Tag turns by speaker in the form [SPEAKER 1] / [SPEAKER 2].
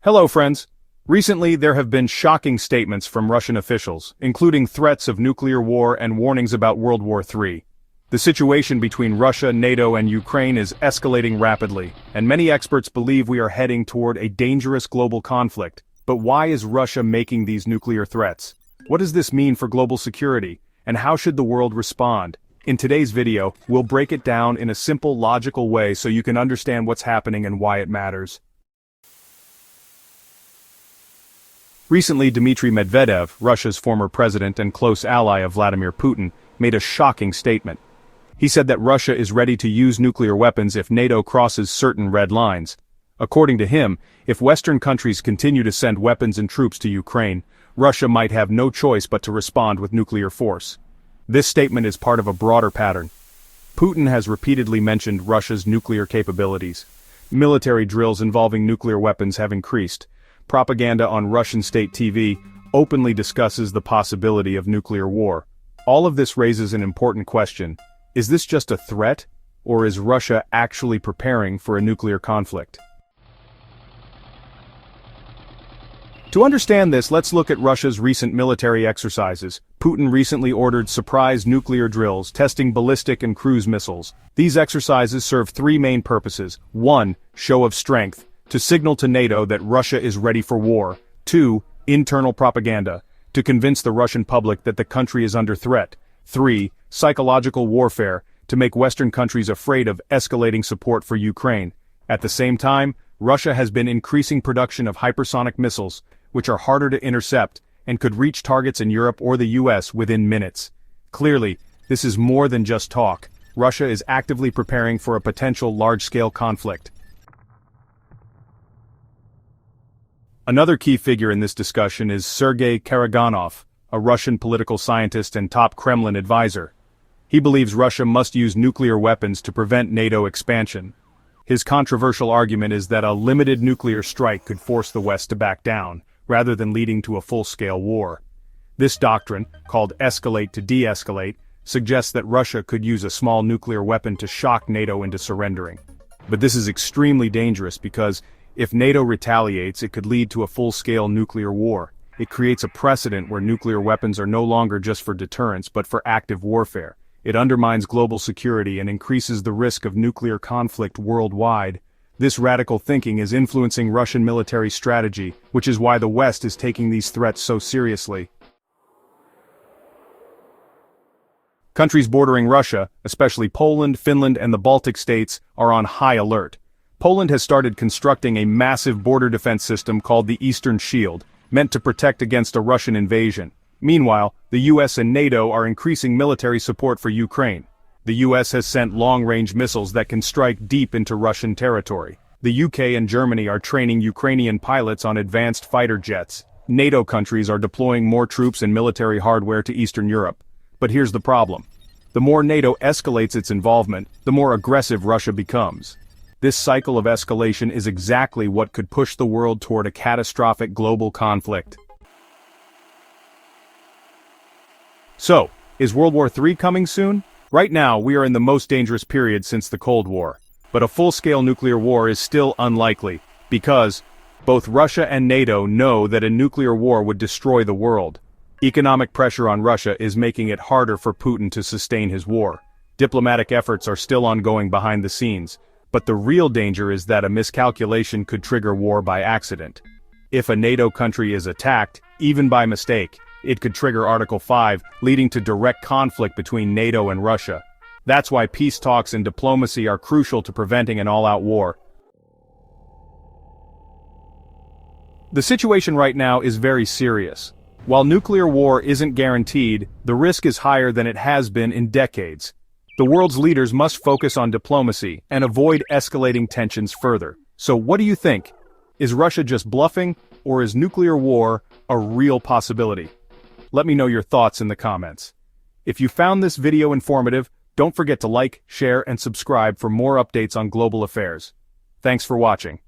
[SPEAKER 1] Hello, friends. Recently, there have been shocking statements from Russian officials, including threats of nuclear war and warnings about World War III. The situation between Russia, NATO, and Ukraine is escalating rapidly, and many experts believe we are heading toward a dangerous global conflict. But why is Russia making these nuclear threats? What does this mean for global security, and how should the world respond? In today's video, we'll break it down in a simple, logical way so you can understand what's happening and why it matters. Recently, Dmitry Medvedev, Russia's former president and close ally of Vladimir Putin, made a shocking statement. He said that Russia is ready to use nuclear weapons if NATO crosses certain red lines. According to him, if Western countries continue to send weapons and troops to Ukraine, Russia might have no choice but to respond with nuclear force. This statement is part of a broader pattern. Putin has repeatedly mentioned Russia's nuclear capabilities. Military drills involving nuclear weapons have increased. Propaganda on Russian state TV openly discusses the possibility of nuclear war. All of this raises an important question. Is this just a threat, or is Russia actually preparing for a nuclear conflict? To understand this, let's look at Russia's recent military exercises. Putin recently ordered surprise nuclear drills, testing ballistic and cruise missiles. These exercises serve three main purposes. 1. Show of strength, to signal to NATO that Russia is ready for war. 2. Internal propaganda, to convince the Russian public that the country is under threat. 3. Psychological warfare, to make Western countries afraid of escalating support for Ukraine. At the same time, Russia has been increasing production of hypersonic missiles, which are harder to intercept and could reach targets in Europe or the US within minutes. Clearly, this is more than just talk. Russia is actively preparing for a potential large-scale conflict. Another key figure in this discussion is Sergey Karaganov, a Russian political scientist and top Kremlin advisor. He believes Russia must use nuclear weapons to prevent NATO expansion. His controversial argument is that a limited nuclear strike could force the West to back down, rather than leading to a full-scale war. This doctrine, called escalate to de-escalate, suggests that Russia could use a small nuclear weapon to shock NATO into surrendering. But this is extremely dangerous because, if NATO retaliates, it could lead to a full-scale nuclear war. It creates a precedent where nuclear weapons are no longer just for deterrence but for active warfare. It undermines global security and increases the risk of nuclear conflict worldwide. This radical thinking is influencing Russian military strategy, which is why the West is taking these threats so seriously. Countries bordering Russia, especially Poland, Finland, and the Baltic states, are on high alert. Poland has started constructing a massive border defense system called the Eastern Shield, meant to protect against a Russian invasion. Meanwhile, the US and NATO are increasing military support for Ukraine. The US has sent long-range missiles that can strike deep into Russian territory. The UK and Germany are training Ukrainian pilots on advanced fighter jets. NATO countries are deploying more troops and military hardware to Eastern Europe. But here's the problem. The more NATO escalates its involvement, the more aggressive Russia becomes. This cycle of escalation is exactly what could push the world toward a catastrophic global conflict. So, is World War III coming soon? Right now, we are in the most dangerous period since the Cold War. But a full-scale nuclear war is still unlikely, because both Russia and NATO know that a nuclear war would destroy the world. Economic pressure on Russia is making it harder for Putin to sustain his war. Diplomatic efforts are still ongoing behind the scenes, but the real danger is that a miscalculation could trigger war by accident. If a NATO country is attacked, even by mistake, it could trigger Article 5, leading to direct conflict between NATO and Russia. That's why peace talks and diplomacy are crucial to preventing an all-out war. The situation right now is very serious. While nuclear war isn't guaranteed, the risk is higher than it has been in decades. The world's leaders must focus on diplomacy and avoid escalating tensions further. So what do you think? Is Russia just bluffing, or is nuclear war a real possibility? Let me know your thoughts in the comments. If you found this video informative, don't forget to like, share, and subscribe for more updates on global affairs. Thanks for watching.